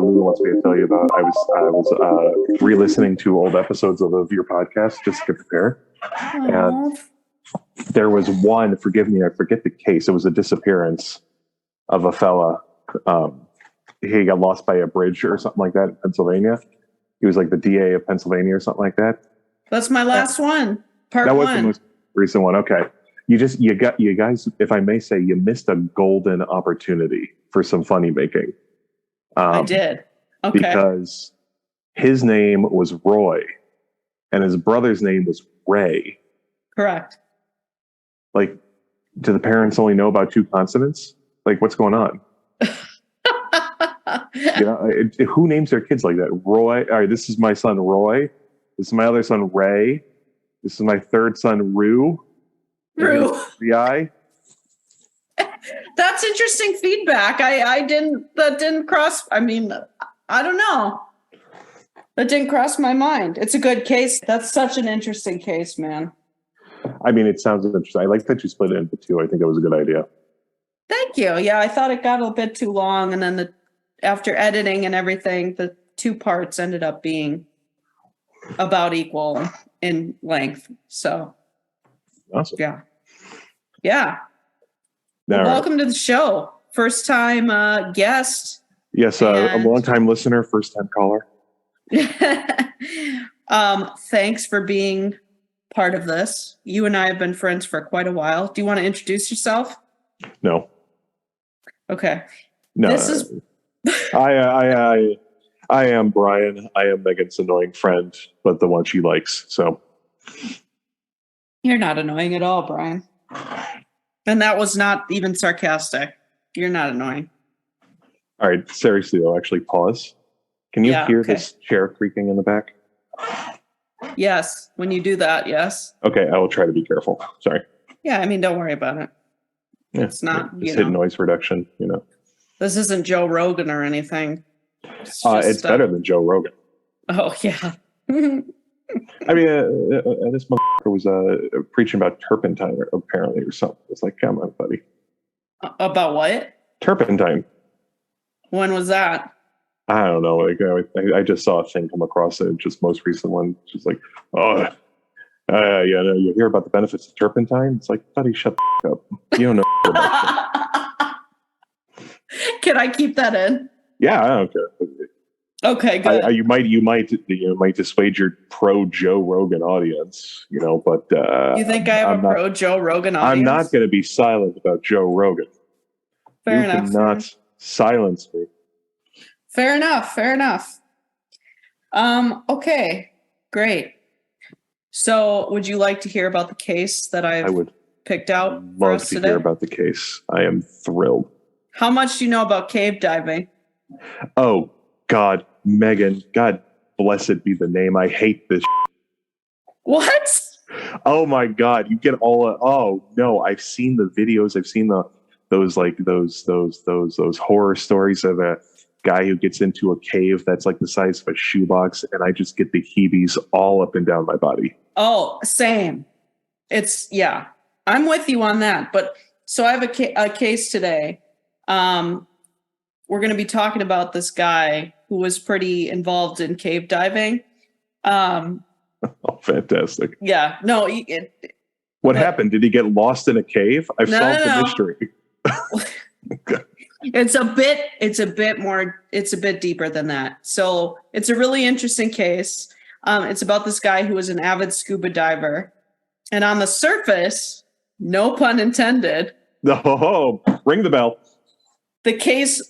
Lulu wants me to tell you about. I was re-listening to old episodes of your podcast just to get prepared, and there was one. Forgive me, I forget the case. It was a disappearance of a fella. He got lost by a bridge or something like that in Pennsylvania. He was like the DA of Pennsylvania or something like that. That's my last one. Part that one. was the most recent one. Okay, you guys, if I may say, you missed a golden opportunity for some funny making. I did. Okay. Because his name was Roy and his brother's name was Ray. Correct. Like, do the parents only know about two consonants? Like, what's going on? Who names their kids like that? Roy. All right, this is my son, Roy. This is my other son, Ray. This is my third son, Rue. Rue. The That's interesting feedback. That didn't cross. I mean, I don't know. That didn't cross my mind. It's a good case. That's such an interesting case, man. I mean, it sounds interesting. I like that you split it into two. I think that was a good idea. Thank you. Yeah, I thought it got a bit too long. And then after editing and everything, the two parts ended up being about equal in length. So, awesome. Yeah. Yeah. Well, welcome to the show. First time guest. Yes, a long-time listener, first-time caller. Thanks for being part of this. You and I have been friends for quite a while. Do you want to introduce yourself? No. Okay. No. This is. I am Bryan. I am Megan's annoying friend, but the one she likes. So. You're not annoying at all, Bryan. And that was not even sarcastic. You're not annoying. All right. Seriously, though, actually pause. Can you hear this chair creaking in the back? Yes. When you do that, yes. Okay. I will try to be careful. Sorry. Yeah. I mean, don't worry about it. Yeah, it's not, just hit noise reduction, This isn't Joe Rogan or anything. It's better than Joe Rogan. Oh, yeah. I mean, this motherfucker was preaching about turpentine, apparently, or something. It's like, come on, buddy. About what? Turpentine. When was that? I don't know. Like, I just saw a thing come across it, just most recent one. Just like, you hear about the benefits of turpentine? It's like, buddy, shut the f*** up. You don't know about shit. Can I keep that in? Yeah, I don't care. Okay, good. You might dissuade your pro Joe Rogan audience, but you think I have a pro Joe Rogan audience? I'm not going to be silent about Joe Rogan. Fair enough. You cannot silence me. Fair enough. Okay, great. So, would you like to hear about the case that I would picked out for us today? Love to hear about the case. I am thrilled. How much do you know about cave diving? Oh, God, Megan, God blessed be the name. I hate this. What? Oh my God, you get oh no, I've seen the videos. I've seen those horror stories of a guy who gets into a cave that's like the size of a shoebox, and I just get the heebies all up and down my body. Oh, same. I'm with you on that. But so I have a case today. We're going to be talking about this guy who was pretty involved in cave diving. Oh, fantastic. Yeah. No. What happened? Did he get lost in a cave? I've solved the mystery. It's a bit deeper than that. So it's a really interesting case. It's about this guy who was an avid scuba diver. And on the surface, no pun intended. Oh, ring the bell. The case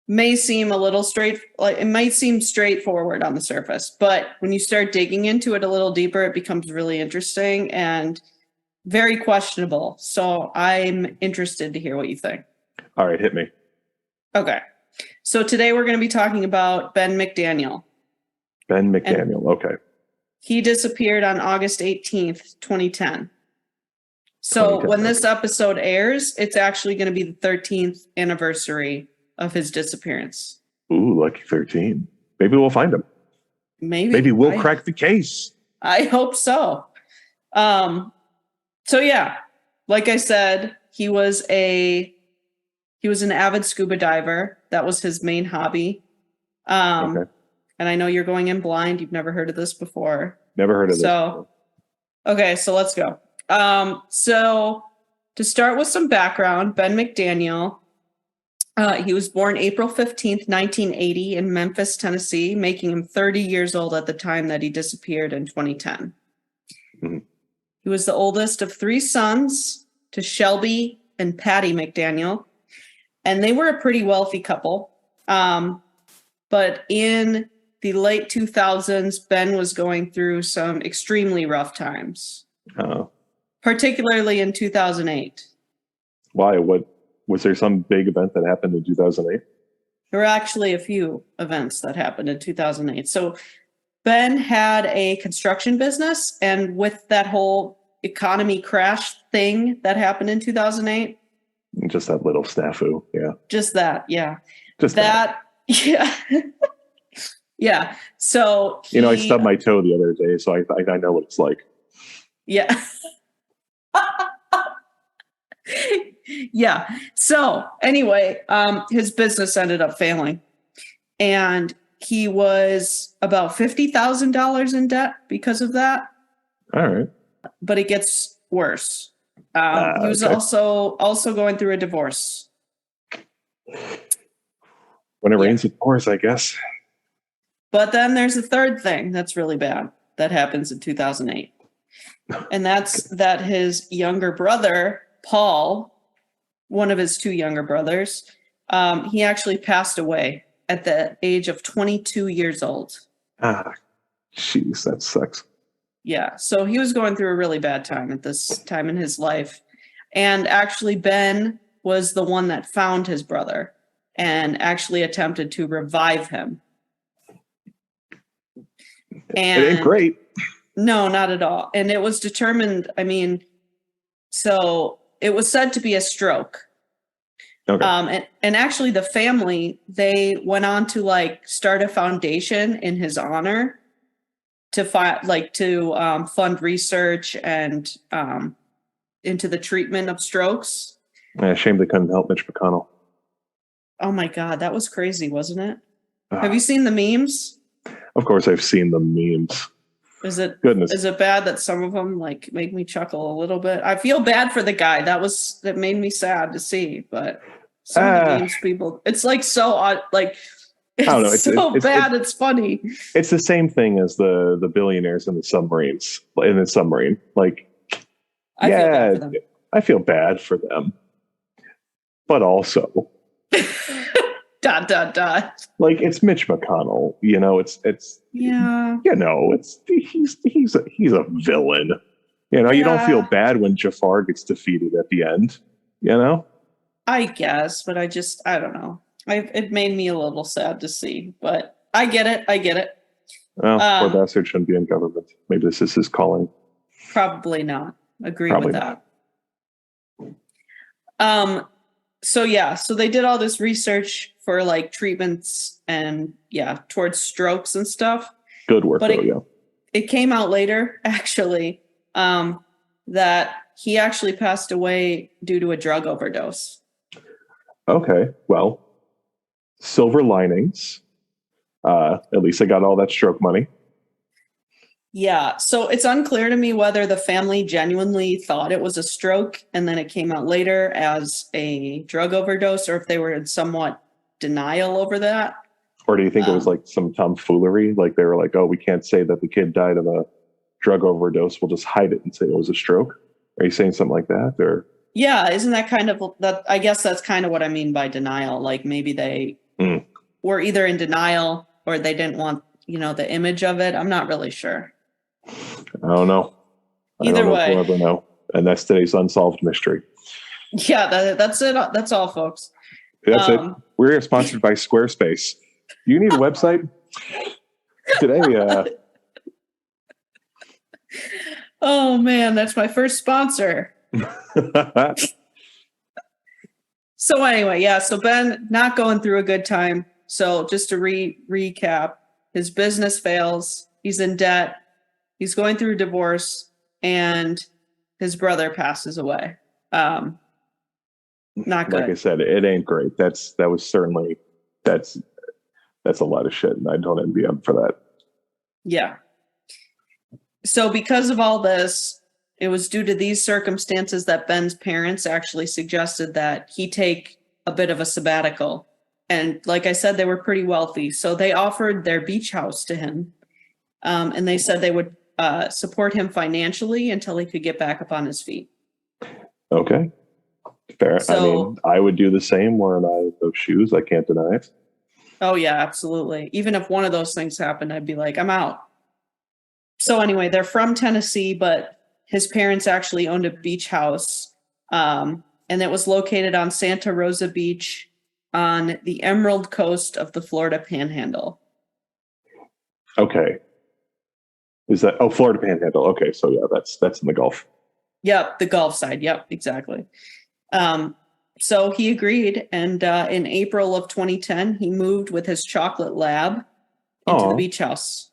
may seem a little it might seem straightforward on the surface, but when you start digging into it a little deeper, it becomes really interesting and very questionable. So I'm interested to hear what you think. All right, hit me. Okay. So today we're going to be talking about Ben McDaniel. Ben McDaniel. Okay. He disappeared on August 18th, 2010. So when this episode airs, it's actually going to be the 13th anniversary of his disappearance. Ooh, lucky 13. Maybe we'll find him. Maybe we'll crack the case. I hope so. So yeah, like I said, he was an avid scuba diver. That was his main hobby. Okay. And I know you're going in blind. You've never heard of this before. Never heard of this before. Okay, so let's go. So to start with some background, Ben McDaniel, he was born April 15th, 1980 in Memphis, Tennessee, making him 30 years old at the time that he disappeared in 2010. Mm-hmm. He was the oldest of 3 sons to Shelby and Patty McDaniel, and they were a pretty wealthy couple. But in the late 2000s, Ben was going through some extremely rough times. Oh. Particularly in 2008. Why? What was there some big event that happened in 2008? There were actually a few events that happened in 2008. So Ben had a construction business, and with that whole economy crash thing that happened in 2008. Just that little snafu, yeah. Just that, yeah. Just that. Yeah. Yeah. So I stubbed my toe the other day, so I know what it's like. Yeah. Yeah. So anyway, his business ended up failing, and he was about $50,000 in debt because of that. All right. But it gets worse. He was also going through a divorce. When it rains, it pours, I guess. But then there's a third thing that's really bad that happens in 2008. And that's that his younger brother, Paul, one of his 2 younger brothers, he actually passed away at the age of 22 years old. Ah, jeez, that sucks. Yeah, so he was going through a really bad time at this time in his life. And actually, Ben was the one that found his brother and actually attempted to revive him. And it ain't great. No, not at all. And it was determined, so it was said to be a stroke. Okay. And actually the family, they went on to start a foundation in his honor to fund research and into the treatment of strokes. Yeah, shame they couldn't help Mitch McConnell. Oh my God, that was crazy, wasn't it? Have you seen the memes? Of course I've seen the memes. Is it bad that some of them make me chuckle a little bit? I feel bad for the guy. That made me sad to see, but some of the memes people, it's so odd, I don't know. It's funny. It's the same thing as the billionaires in the submarines. In the submarine, I feel bad for them. I feel bad for them, but also, ... It's Mitch McConnell. It's yeah. He's a villain. You don't feel bad when Jafar gets defeated at the end. I guess, but I don't know. It made me a little sad to see, but I get it. Well, poor bastard shouldn't be in government. Maybe this is his calling. Probably not. Agree with that. So they did all this research for treatments and towards strokes and stuff. Good work, but it came out later, actually, that he actually passed away due to a drug overdose. Okay, well, silver linings. At least I got all that stroke money. Yeah, so it's unclear to me whether the family genuinely thought it was a stroke and then it came out later as a drug overdose, or if they were in somewhat denial over that. Or do you think it was some tomfoolery? They were oh, we can't say that the kid died of a drug overdose. We'll just hide it and say it was a stroke. Are you saying something like that? Or yeah, isn't that kind of that? I guess that's kind of what I mean by denial. Maybe they were either in denial or they didn't want, the image of it. I'm not really sure. I don't know. Either way. We'll ever know. And that's today's unsolved mystery. Yeah, that's it. That's all, folks. That's it. We're sponsored by Squarespace. You need a website? Today, oh man, that's my first sponsor. So anyway, yeah, so Ben not going through a good time. So just to recap, his business fails, he's in debt, he's going through a divorce, and his brother passes away. Not good. Like I said, it ain't great. That's a lot of shit, and I don't envy him for that. Yeah. So because of all this, it was due to these circumstances that Ben's parents actually suggested that he take a bit of a sabbatical. And like I said, they were pretty wealthy. So they offered their beach house to him. And they said they would support him financially until he could get back up on his feet. Okay. Fair. So, I mean, I would do the same wearing those shoes. I can't deny it. Oh, yeah, absolutely. Even if one of those things happened, I'd be like, I'm out. So anyway, they're from Tennessee, but his parents actually owned a beach house, and it was located on Santa Rosa Beach on the Emerald Coast of the Florida Panhandle. Okay. Florida Panhandle. Okay, so yeah, that's in the Gulf. Yep, the Gulf side. Yep, exactly. So he agreed, and in April of 2010, he moved with his chocolate lab into the beach house.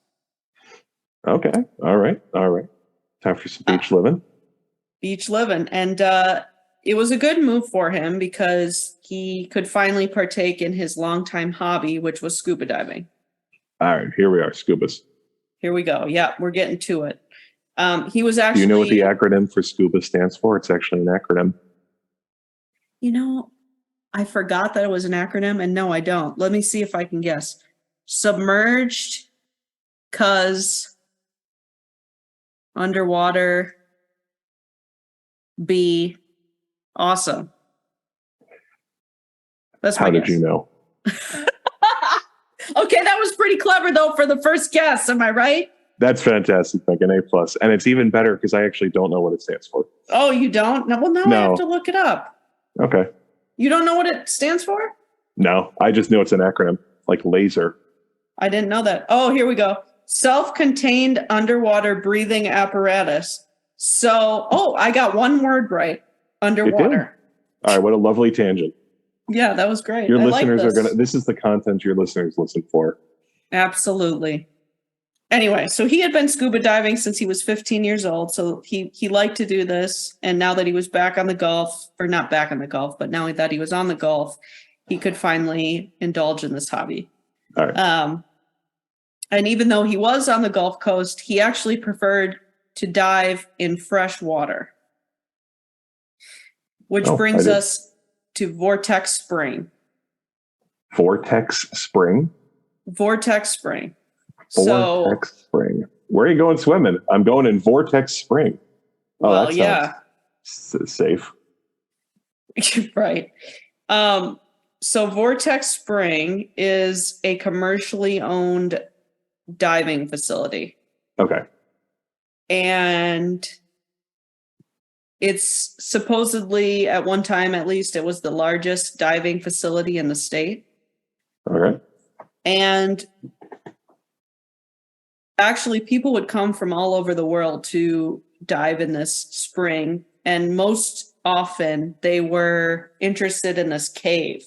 Okay. All right. Time for some beach living. Beach living. And it was a good move for him because he could finally partake in his longtime hobby, which was scuba diving. All right. Here we are. Scubas. Here we go. Yeah, we're getting to it. He was actually... Do you know what the acronym for scuba stands for? It's actually an acronym. I forgot that it was an acronym, and no, I don't. Let me see if I can guess. Submerged, underwater, be awesome. That's my guess. How did you know? Okay, that was pretty clever though for the first guess. Am I right? That's fantastic. Like an A+. And it's even better because I actually don't know what it stands for. Oh, you don't? No, well, now I have to look it up. Okay. You don't know what it stands for? No, I just know it's an acronym, like laser. I didn't know that. Oh, here we go. Self-contained underwater breathing apparatus. So, I got one word right. Underwater. All right, what a lovely tangent. Yeah, that was great. Your listeners are this is the content your listeners listen for. Absolutely. Anyway, so he had been scuba diving since he was 15 years old. So he liked to do this. And now that he was back on the Gulf, or not back on the Gulf, but now that he was on the Gulf, he could finally indulge in this hobby. All right. And even though he was on the Gulf Coast, he actually preferred to dive in fresh water. Which brings us to Vortex Spring. Vortex Spring? Vortex Spring. Vortex Spring. Where are you going swimming? I'm going in Vortex Spring. Oh, well, that sounds safe. Right. So Vortex Spring is a commercially owned diving facility. Okay. And it's supposedly, at one time at least, it was the largest diving facility in the state. Okay. And actually, people would come from all over the world to dive in this spring. And most often, they were interested in this cave.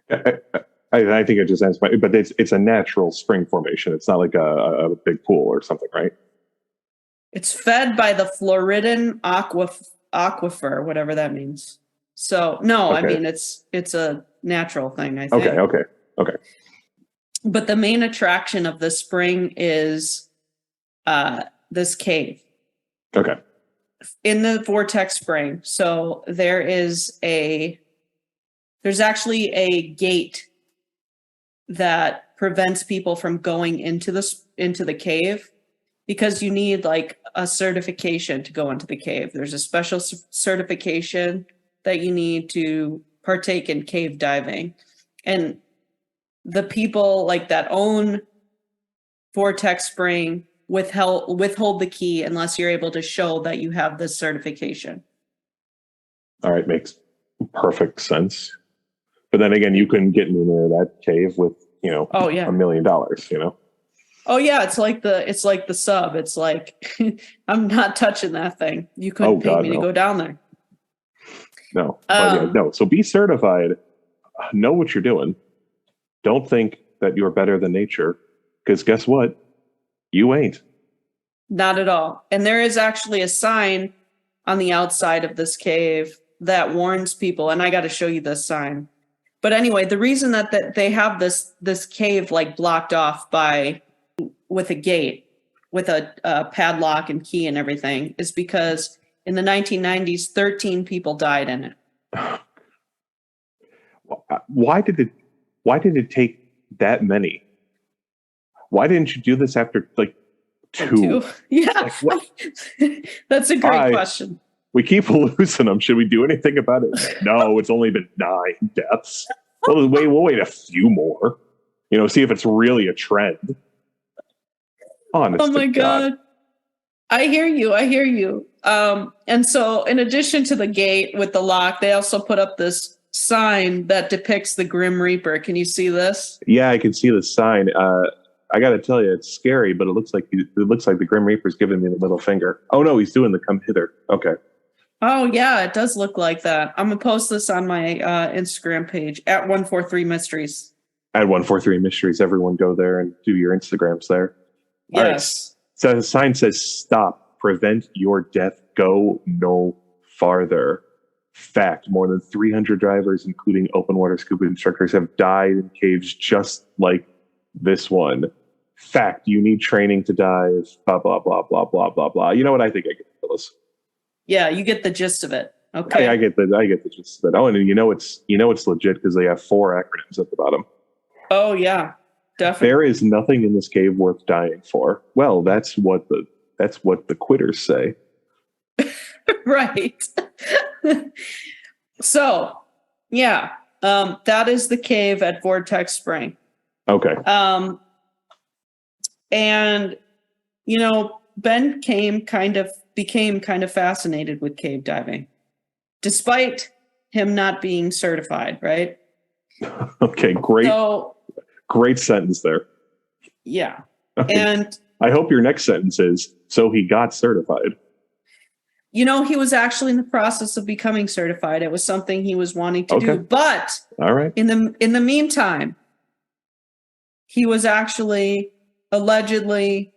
I think it just ends by, but it's a natural spring formation. It's not like a big pool or something, right? It's fed by the Floridan aquifer, whatever that means. So no, I mean it's a natural thing, I think. Okay. But the main attraction of the spring is this cave. Okay. In the Vortex Spring. So there's actually a gate that prevents people from going into the cave, because you need like a certification to go into the cave. There's a special certification that you need to partake in cave diving. And the people like that own Vortex Spring withhold the key unless you're able to show that you have this certification. All right, makes perfect sense. But then again, you couldn't get into that cave with, $1 million, Oh yeah, it's like the sub. It's like I'm not touching that thing. You couldn't pay me to go down there. No, no. So be certified. Know what you're doing. Don't think that you're better than nature, because guess what? You ain't. Not at all. And there is actually a sign on the outside of this cave that warns people. And I got to show you this sign. But anyway, the reason that they have this cave like blocked off with a gate, with a padlock and key and everything, is because in the 1990s, 13 people died in it. Why did it take that many? Why didn't you do this after like two? Yeah, that's a great question. We keep losing them. Should we do anything about it? No, it's only been 9 deaths. We'll wait a few more. See if it's really a trend. Honest oh my God. I hear you. And so in addition to the gate with the lock, they also put up this sign that depicts the Grim Reaper. Can you see this? Yeah, I can see the sign. I got to tell you, it's scary, but it looks like the Grim Reaper's giving me the middle finger. Oh no, he's doing the come hither. Okay. Oh yeah, it does look like that. I'm gonna post this on my Instagram page at 143 Mysteries. At 143 Mysteries, everyone go there and do your Instagrams there. Yes. All right. So the sign says, "Stop. Prevent your death. Go no farther." Fact: more than 300 divers, including open water scuba instructors, have died in caves just like this one. Fact: you need training to dive. Blah blah blah blah blah blah blah. You know what? I think I get this. Yeah, you get the gist of it. Okay. I get the gist of it. Oh, and it's legit because they have 4 acronyms at the bottom. Oh yeah, definitely. There is nothing in this cave worth dying for. Well, that's what the quitters say. Right. So, yeah, that is the cave at Vortex Spring. Okay. And Ben became kind of fascinated with cave diving, despite him not being certified, right? Okay, great. Great sentence there. Yeah. Okay. And I hope your next sentence is, so he got certified. He was actually in the process of becoming certified. It was something he was wanting to do. But all right. In the meantime, he was actually allegedly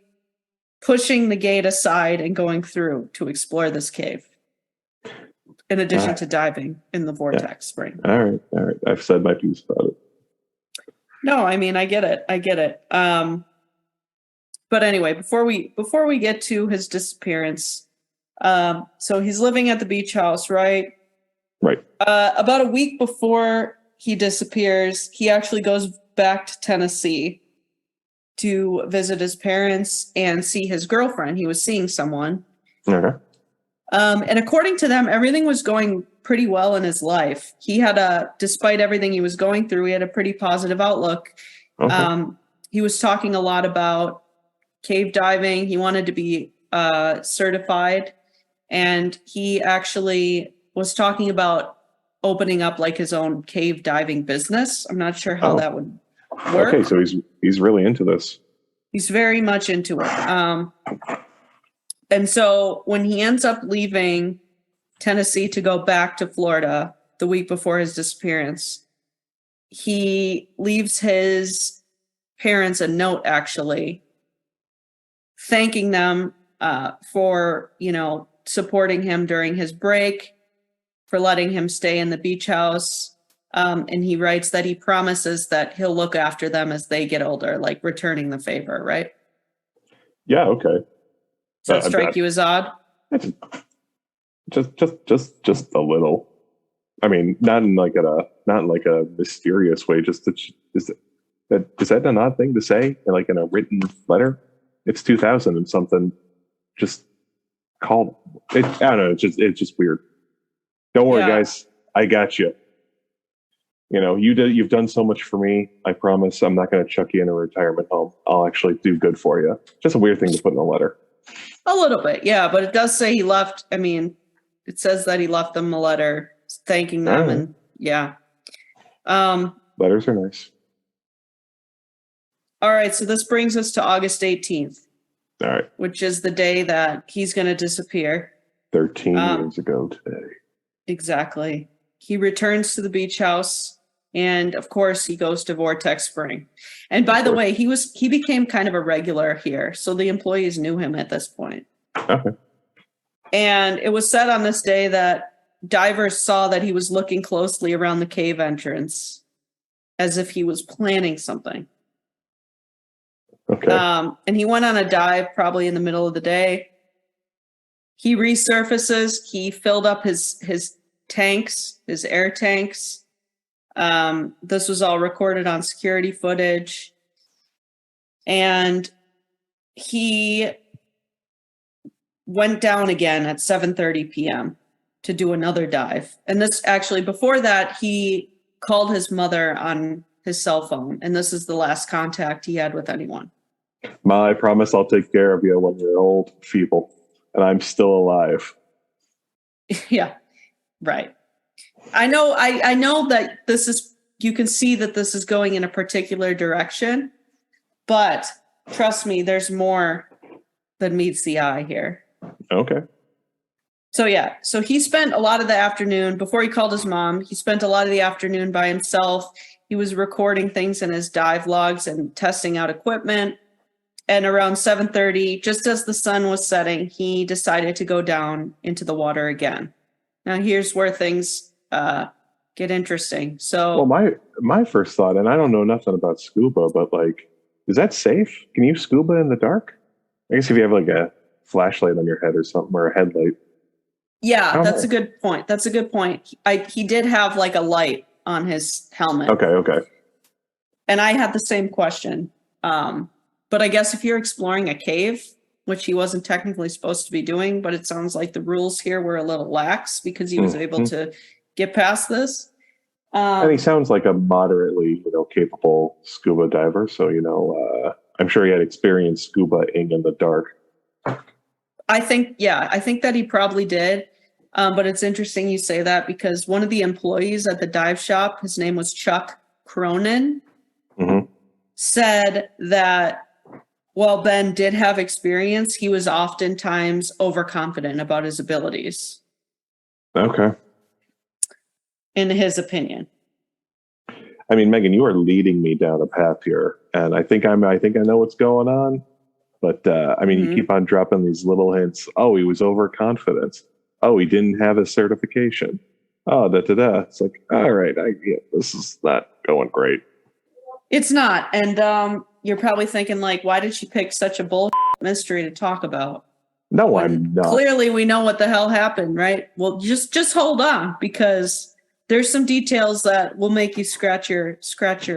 pushing the gate aside and going through to explore this cave, in addition to diving in the Vortex Spring. All right. I've said my piece about it. No, I mean, I get it. But anyway, before we get to his disappearance, so he's living at the beach house, right? Right. About a week before he disappears, he actually goes back to Tennessee to visit his parents and see his girlfriend. He was seeing someone. Okay. And according to them, everything was going pretty well in his life. Despite everything he was going through, he had a pretty positive outlook. Okay. He was talking a lot about cave diving. He wanted to be certified. And he actually was talking about opening up like his own cave diving business. I'm not sure how that would work. Okay, so he's really into this. He's very much into it. And so when he ends up leaving Tennessee to go back to Florida the week before his disappearance, he leaves his parents a note, actually, thanking them for, supporting him during his break, for letting him stay in the beach house. And he writes that he promises that he'll look after them as they get older, like returning the favor, right? Yeah, okay. Does that strike you as odd? Just a little. I mean, not in like a mysterious way. Is that an odd thing to say? Like in a written letter? It's 2000 and something. Just call it. I don't know. It's just weird. Don't worry, guys. I got you. You've done so much for me. I promise I'm not going to chuck you in a retirement home. I'll actually do good for you. Just a weird thing to put in a letter. A little bit, yeah, but it does say he left. I mean, it says that he left them a letter thanking them, Right. and yeah. Letters are nice. All right, so this brings us to August 18th. All right. Which is the day that he's going to disappear. 13 years ago today. Exactly. He returns to the beach house, and of course, he goes to Vortex Spring. And by the way, he became kind of a regular here, so the employees knew him at this point. Okay. And it was said on this day that divers saw that he was looking closely around the cave entrance, as if he was planning something. Okay. And he went on a dive probably in the middle of the day. He resurfaces. He filled up his tanks, his air tanks. This was all recorded on security footage. And he went down again at 7:30 p.m. to do another dive. And this actually, before that, he called his mother on his cell phone. And this is the last contact he had with anyone. Ma, I promise I'll take care of you when you're old, feeble, and I'm still alive. Yeah, right. I know that this is, you can see that this is going in a particular direction, but trust me, there's more than meets the eye here. Okay. So he spent a lot of the afternoon, before he called his mom, he spent a lot of the afternoon by himself. He was recording things in his dive logs and testing out equipment. And around 7:30, just as the sun was setting, he decided to go down into the water again. Now, here's where things get interesting. So, well, my first thought, and I don't know nothing about scuba, but like, is that safe? Can you scuba in the dark? I guess if you have like a flashlight on your head or something, or a headlight. Yeah, that's a good point. That's a good point. He did have like a light on his helmet. Okay. And I had the same question. But I guess if you're exploring a cave, which he wasn't technically supposed to be doing, but it sounds like the rules here were a little lax because he was able to get past this. And he sounds like a moderately, capable scuba diver. So, I'm sure he had experience scuba-ing in the dark. I think that he probably did. But it's interesting you say that because one of the employees at the dive shop, his name was Chuck Cronin, said that while Ben did have experience, he was oftentimes overconfident about his abilities. Okay. In his opinion. I mean, Megan, you are leading me down a path here, and I think I know what's going on. But you keep on dropping these little hints. Oh, he was overconfident. Oh, he didn't have a certification. Oh, da. It's like, all right, this is not going great. It's not, and you're probably thinking, like, why did she pick such a bull mystery to talk about? No, I'm not. Clearly, we know what the hell happened, right? Well, just hold on, because there's some details that will make you scratch your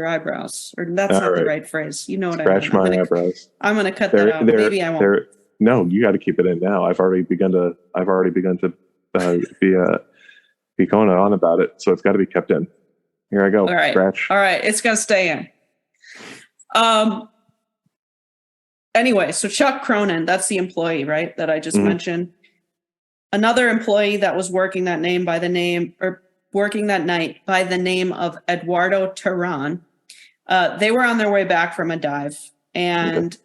eyebrows. Or that's not the right phrase. You know what I mean? Scratch my eyebrows. I'm going to cut that out. Maybe I won't. No, you got to keep it in now. I've already begun to be going on about it, so it's got to be kept in. Here I go. All right. Scratch. All right, it's going to stay in. Anyway, so Chuck Cronin, that's the employee, right, that I just mentioned. Another employee that was working that night by the name of Eduardo Terran. They were on their way back from a dive, and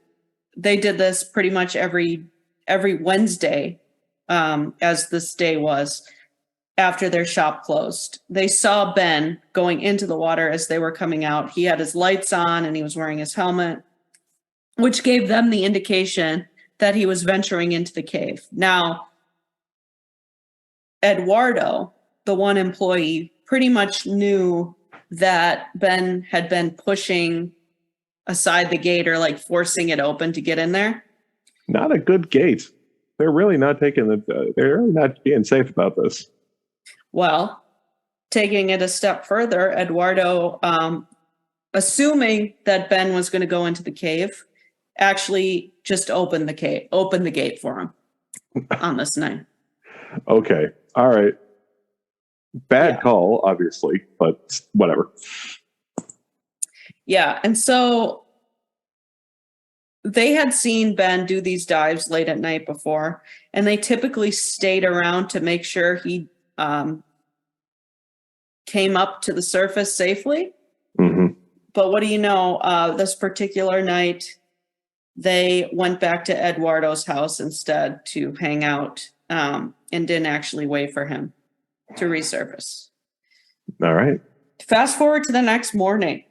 they did this pretty much every Wednesday, as this day was, after their shop closed. They saw Ben going into the water as they were coming out. He had his lights on and he was wearing his helmet, which gave them the indication that he was venturing into the cave. Now, Eduardo, the one employee, pretty much knew that Ben had been pushing aside the gate or like forcing it open to get in there. Not a good gate. They're really not they're really not being safe about this. Well, taking it a step further, Eduardo, assuming that Ben was going to go into the cave, actually just opened the gate for him on this night. Okay. All right. Bad call, obviously, but whatever. Yeah. And so they had seen Ben do these dives late at night before, and they typically stayed around to make sure he came up to the surface safely. Mm-hmm. But what do you know? This particular night, they went back to Eduardo's house instead to hang out and didn't actually wait for him to resurface. All right. Fast forward to the next morning.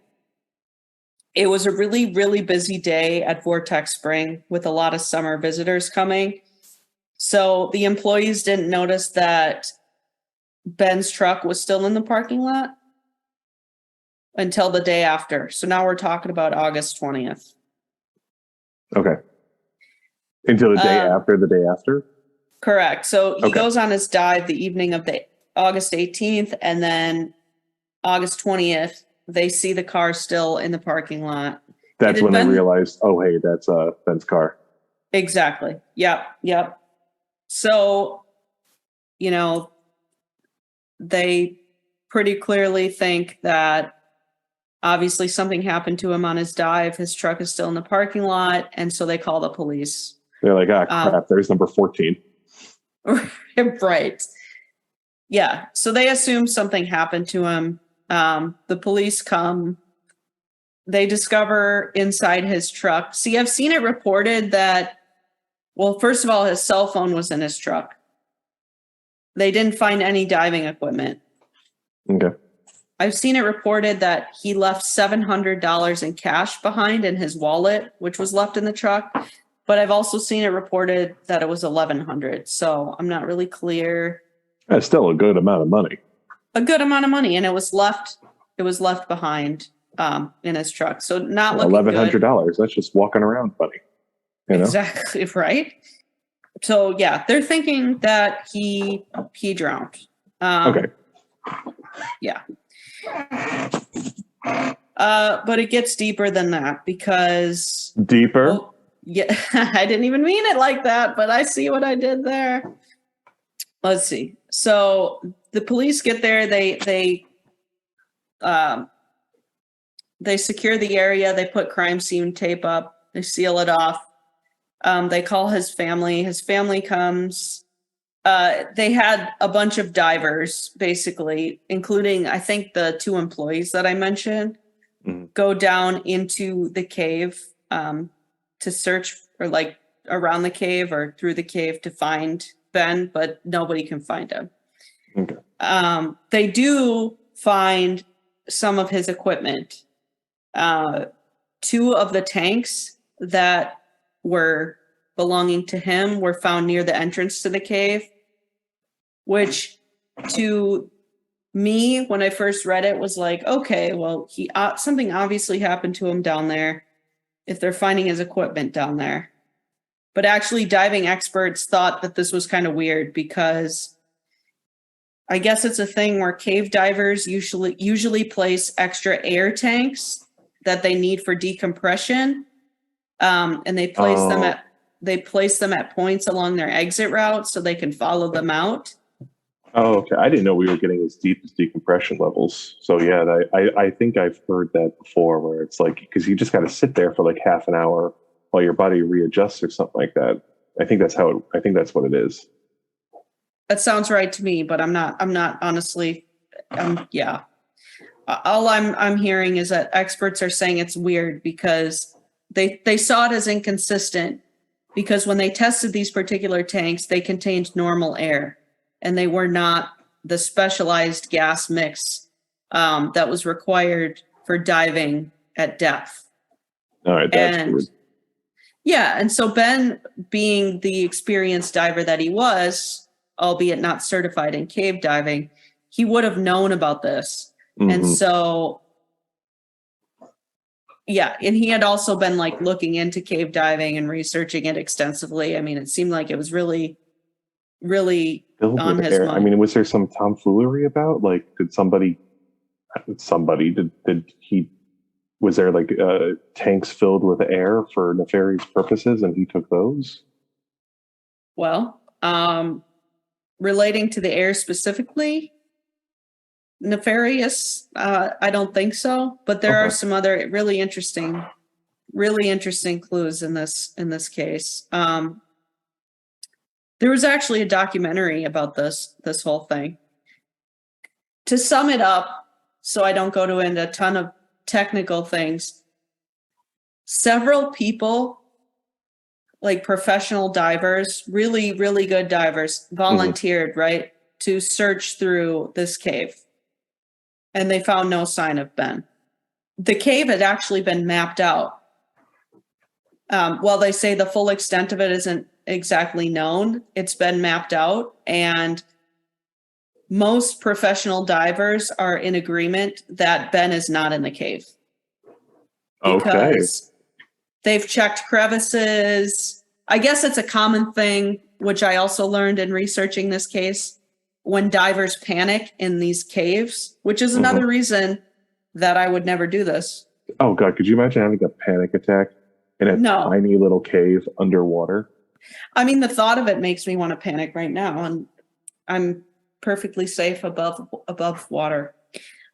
It was a really, really busy day at Vortex Spring with a lot of summer visitors coming. So the employees didn't notice that Ben's truck was still in the parking lot until the day after. So now we're talking about August 20th. Okay. Until the day after the day after? Correct. So he goes on his dive the evening of the August 18th, and then August 20th, they see the car still in the parking lot. That's when they realized, oh, hey, that's Ben's car. Exactly. Yep. So, they pretty clearly think that obviously something happened to him on his dive. His truck is still in the parking lot, and so they call the police. They're like, crap, there's number 14. Right. Yeah. So they assume something happened to him. The police come. They discover inside his truck. See, I've seen it reported that, well, first of all, his cell phone was in his truck. They didn't find any diving equipment. Okay. I've seen it reported that he left $700 in cash behind in his wallet, which was left in the truck. But I've also seen it reported that it was $1,100. So I'm not really clear. That's still a good amount of money. A good amount of money, and it was left behind in his truck. So not looking $1,100. That's just walking around money. Exactly right. So yeah, they're thinking that he drowned. Okay. Yeah. But it gets deeper than that because deeper. Well, yeah, I didn't even mean it like that, but I see what I did there. Let's see. So the police get there. They secure the area. They put crime scene tape up. They seal it off. They call his family. His family comes. They had a bunch of divers, basically, including, I think, the 2 employees that I mentioned, go down into the cave to search or like around the cave or through the cave to find Ben, but nobody can find him. Okay. They do find some of his equipment. 2 of the tanks that were belonging to him were found near the entrance to the cave, which to me, when I first read it, was like, okay, well, something obviously happened to him down there if they're finding his equipment down there. But actually, diving experts thought that this was kind of weird because I guess it's a thing where cave divers usually place extra air tanks that they need for decompression, and they place them at points along their exit route so they can follow them out. Oh, okay. I didn't know we were getting as deep as decompression levels. So yeah, I think I've heard that before, where it's like because you just got to sit there for like half an hour while your body readjusts or something like that. I think that's what it is. That sounds right to me, but I'm not honestly. Yeah. All I'm hearing is that experts are saying it's weird because they saw it as inconsistent because when they tested these particular tanks, they contained normal air and they were not the specialized gas mix that was required for diving at depth. All right, that's weird. Yeah, and so Ben, being the experienced diver that he was, albeit not certified in cave diving, he would have known about this. Mm-hmm. And so, yeah, and he had also been like looking into cave diving and researching it extensively. I mean, it seemed like it was really, really on his mind. I mean, was there some tomfoolery about like, was there like tanks filled with air for nefarious purposes and he took those? Well, relating to the air specifically, nefarious. I don't think so, but there are some other really interesting clues in this case. There was actually a documentary about this whole thing. To sum it up, so I don't go into a ton of technical things, several people, like professional divers, really, really good divers, volunteered, right, to search through this cave. And they found no sign of Ben. The cave had actually been mapped out. While they say the full extent of it isn't exactly known, it's been mapped out, and most professional divers are in agreement that Ben is not in the cave. Because they've checked crevices. I guess it's a common thing, which I also learned in researching this case, when divers panic in these caves, which is another reason that I would never do this. Oh, God. Could you imagine having a panic attack in a tiny little cave underwater? I mean, the thought of it makes me want to panic right now, and I'm perfectly safe above water.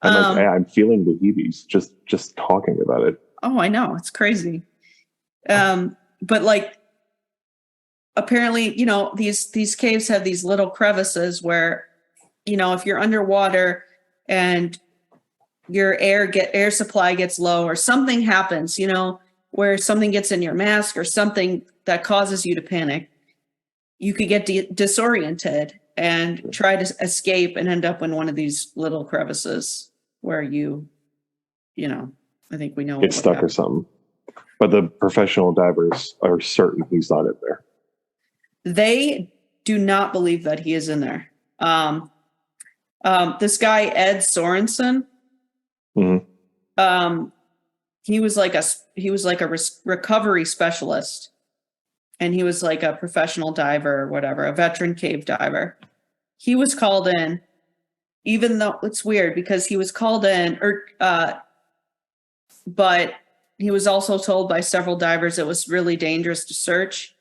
I'm feeling the heebies just talking about it. Oh, I know. It's crazy. But like, apparently, you know, these caves have these little crevices where, you know, if you're underwater and your air supply gets low or something happens, you know, where something gets in your mask or something that causes you to panic, you could get disoriented and try to escape and end up in one of these little crevices where you know, I think we know get stuck or something. But the professional divers are certain he's not in there. They do not believe that he is in there. This guy, Ed Sorensen, he was like a recovery specialist, and he was like a professional diver or whatever, a veteran cave diver. He was called in, even though it's weird because he was called in, but he was also told by several divers it was really dangerous to search.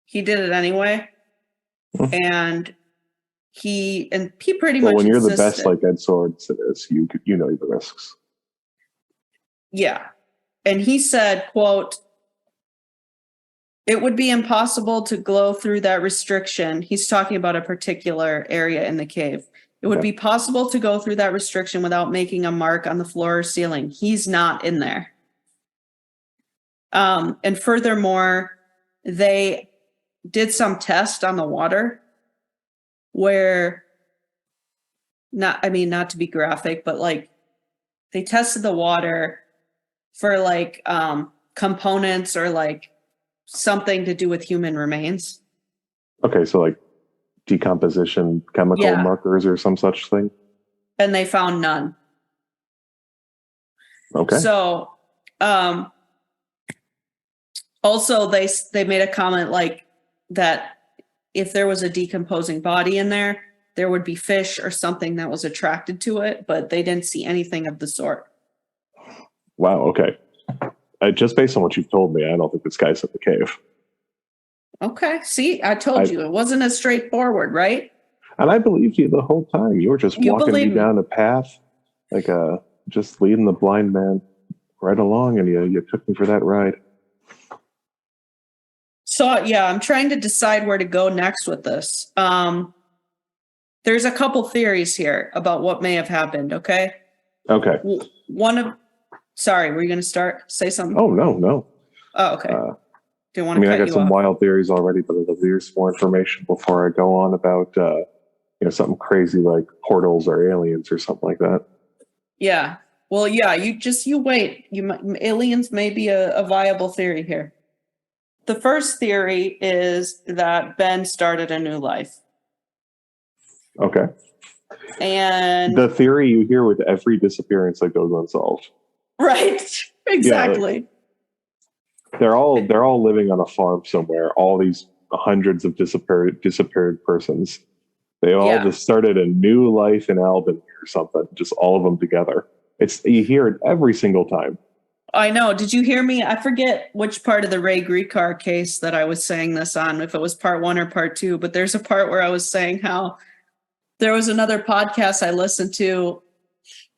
He did it anyway, and he pretty much. Well, when you're the best, like Ed Sorensen is, you know the risks. Yeah, and he said, "quote It would be impossible to go through that restriction." He's talking about a particular area in the cave. It would be possible to go through that restriction without making a mark on the floor or ceiling. He's not in there. And furthermore, they did some test on the water where, not to be graphic, but like they tested the water for like components or like something to do with human remains. Okay, so like decomposition, chemical markers or some such thing? And they found none. Okay. So also they made a comment like that if there was a decomposing body in there, there would be fish or something that was attracted to it, but they didn't see anything of the sort. Wow, okay. Just based on what you've told me, I don't think this guy's in the cave. Okay. See, I told you it wasn't as straightforward, right? And I believed you the whole time. You were just walking me down a path, like just leading the blind man right along, and you took me for that ride. So yeah, I'm trying to decide where to go next with this. There's a couple theories here about what may have happened. Okay. Okay. Sorry, were you going to say something? Oh no. Oh, okay. I got some wild theories already, but I'd love to hear some more information before I go on about something crazy like portals or aliens or something like that. Yeah. Well, yeah. You wait. Aliens may be a viable theory here. The first theory is that Ben started a new life. Okay. And the theory you hear with every disappearance that goes unsolved. Right. Exactly. Yeah, they're all living on a farm somewhere. All these hundreds of disappeared persons. They all just started a new life in Albany or something. Just all of them together. You hear it every single time. I know. Did you hear me? I forget which part of the Ray Gricar case that I was saying this on, if it was part 1 or part 2, but there's a part where I was saying how There was another podcast I listened to,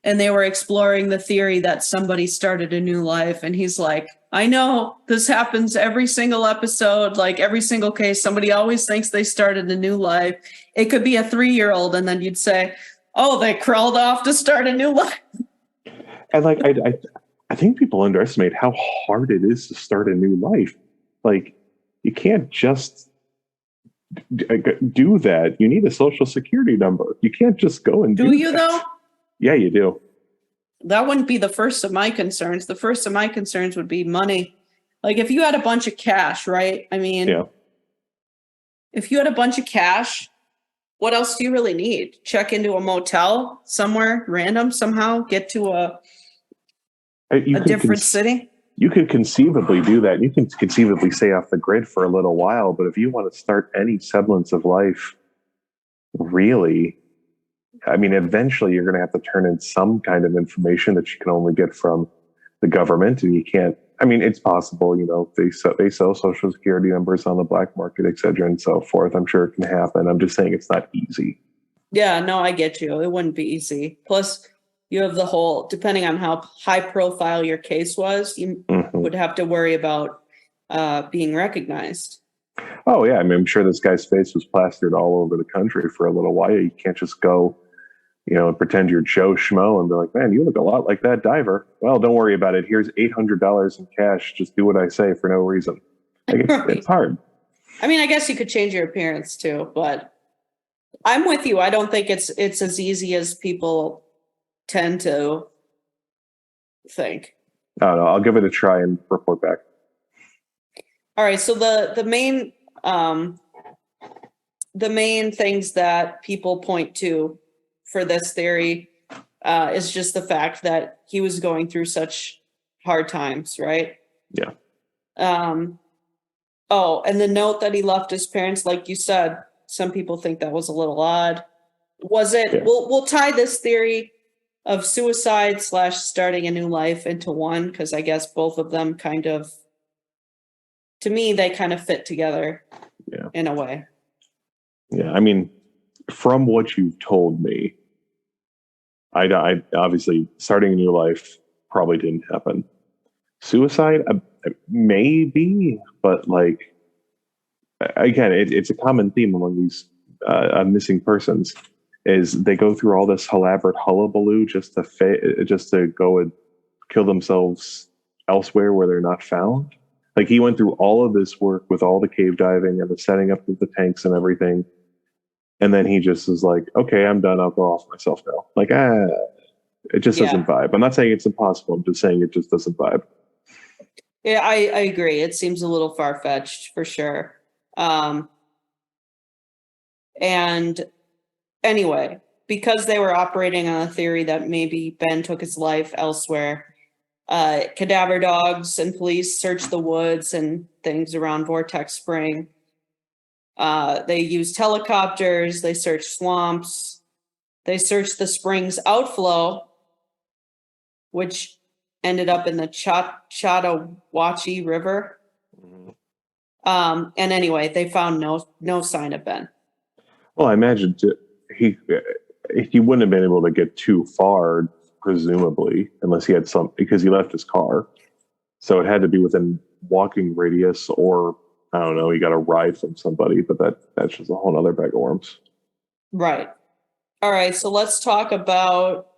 and they were exploring the theory that somebody started a new life. And he's like, I know this happens every single episode, like every single case. Somebody always thinks they started a new life. It could be a 3-year-old, and then you'd say, oh, they crawled off to start a new life. And like, I think people underestimate how hard it is to start a new life. Like, you can't just do that. You need a social security number. You can't just go and do you that. though? Yeah, you do. That wouldn't be the first of my concerns. The first of my concerns would be money. Like if you had a bunch of cash, right? I mean, Yeah. If you had a bunch of cash, what else do you really need? Check into a motel somewhere random somehow, get to a different city? You could conceivably do that. You can conceivably stay off the grid for a little while, but if you want to start any semblance of life, really, I mean, eventually you're going to have to turn in some kind of information that you can only get from the government, and you can't. I mean, it's possible, they sell social security numbers on the black market, et cetera, and so forth. I'm sure it can happen. I'm just saying it's not easy. Yeah, no, I get you. It wouldn't be easy. Plus, you have the whole, depending on how high profile your case was, you would have to worry about being recognized. Oh, yeah. I mean, I'm sure this guy's face was plastered all over the country for a little while. You can't just go, and pretend you're Joe Schmo and be like, man, you look a lot like that diver. Well, don't worry about it. Here's $800 in cash. Just do what I say for no reason. Like, it's hard. I mean, I guess you could change your appearance too, but I'm with you. I don't think it's as easy as people tend to think. I don't know. I'll give it a try and report back. All right. So the main things that people point to for this theory is just the fact that he was going through such hard times, right? Yeah. Oh, and the note that he left his parents, like you said, some people think that was a little odd. Was it? Yeah. We'll tie this theory of suicide / starting a new life into one, because I guess both of them kind of, to me, they kind of fit together. Yeah. In a way. Yeah, I mean, from what you've told me, I obviously starting a new life probably didn't happen. Suicide, maybe, but like, again, it's a common theme among these missing persons is they go through all this elaborate hullabaloo just to go and kill themselves elsewhere where they're not found. Like he went through all of this work with all the cave diving and the setting up of the tanks and everything. And then he just is like, okay, I'm done. I'll go off myself now. Like, it just doesn't vibe. I'm not saying it's impossible. I'm just saying it just doesn't vibe. Yeah, I agree. It seems a little far-fetched for sure. And anyway, because they were operating on a theory that maybe Ben took his life elsewhere, cadaver dogs and police searched the woods and things around Vortex Spring. They used helicopters. They searched swamps. They searched the spring's outflow, which ended up in the Chattahoochee River. And anyway, they found no sign of Ben. Well, I imagine he wouldn't have been able to get too far, presumably, unless he had because he left his car. So it had to be within walking radius, or I don't know, he got a ride from somebody, but that's just a whole other bag of worms. Right. All right. So let's talk about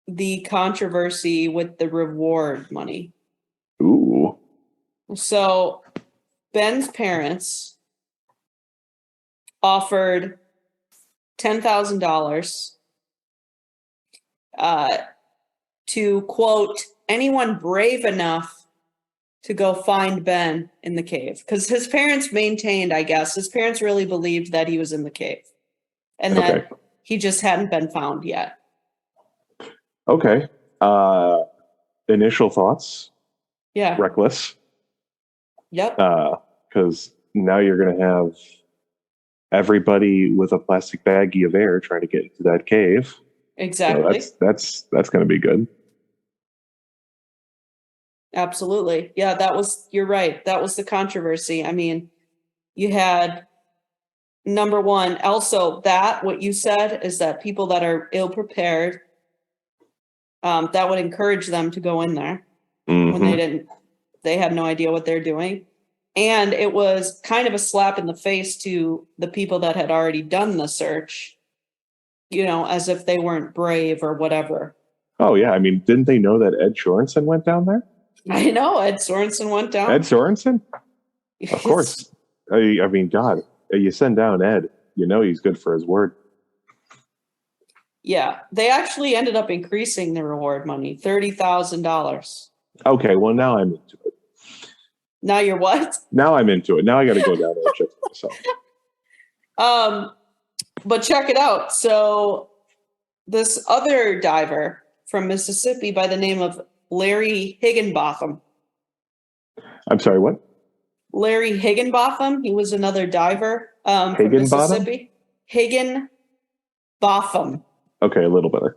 the controversy with the reward money. Ooh. So Ben's parents offered $10,000 to, quote, anyone brave enough to go find Ben in the cave. Because his parents maintained, I guess, his parents really believed that he was in the cave and that he just hadn't been found yet. Okay. Initial thoughts? Yeah. Reckless. Yep. Because now you're going to have everybody with a plastic baggie of air trying to get into that cave. Exactly. So that's going to be good. Absolutely. Yeah, you're right. That was the controversy. I mean, you had number one. Also, that what you said is that people that are ill prepared, that would encourage them to go in there when they had no idea what they're doing. And it was kind of a slap in the face to the people that had already done the search, as if they weren't brave or whatever. Oh, yeah. I mean, didn't they know that Ed Sorensen went down there? I know. Ed Sorensen went down. Ed Sorensen? Of course. I mean, God, you send down Ed, he's good for his word. Yeah. They actually ended up increasing the reward money, $30,000. Okay, well, now I'm into it. Now you're what? Now I'm into it. Now I got to go down there and check it myself. But check it out. So this other diver from Mississippi by the name of Larry Higginbotham. I'm sorry, what? Larry Higginbotham. He was another diver from Mississippi. Higginbotham. Okay, a little better.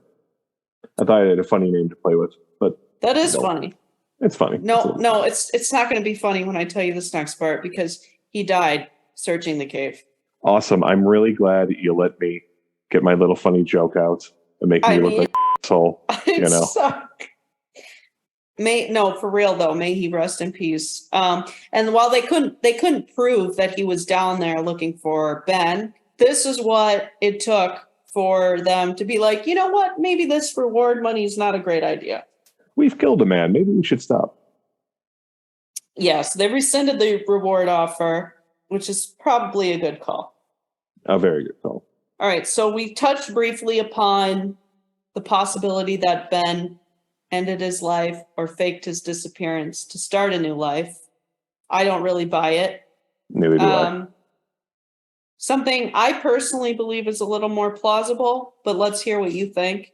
I thought I had a funny name to play with, but that is funny. It's funny. No, it's not going to be funny when I tell you this next part because he died searching the cave. Awesome. I'm really glad you let me get my little funny joke out and make me look like an asshole. For real though, may he rest in peace. And while they couldn't prove that he was down there looking for Ben, this is what it took for them to be like, you know what? Maybe this reward money is not a great idea. We've killed a man. Maybe we should stop. Yes, they rescinded the reward offer, which is probably a good call. A very good call. All right, so we touched briefly upon the possibility that Ben ended his life or faked his disappearance to start a new life. I don't really buy it. Neither do I. Something I personally believe is a little more plausible, but let's hear what you think.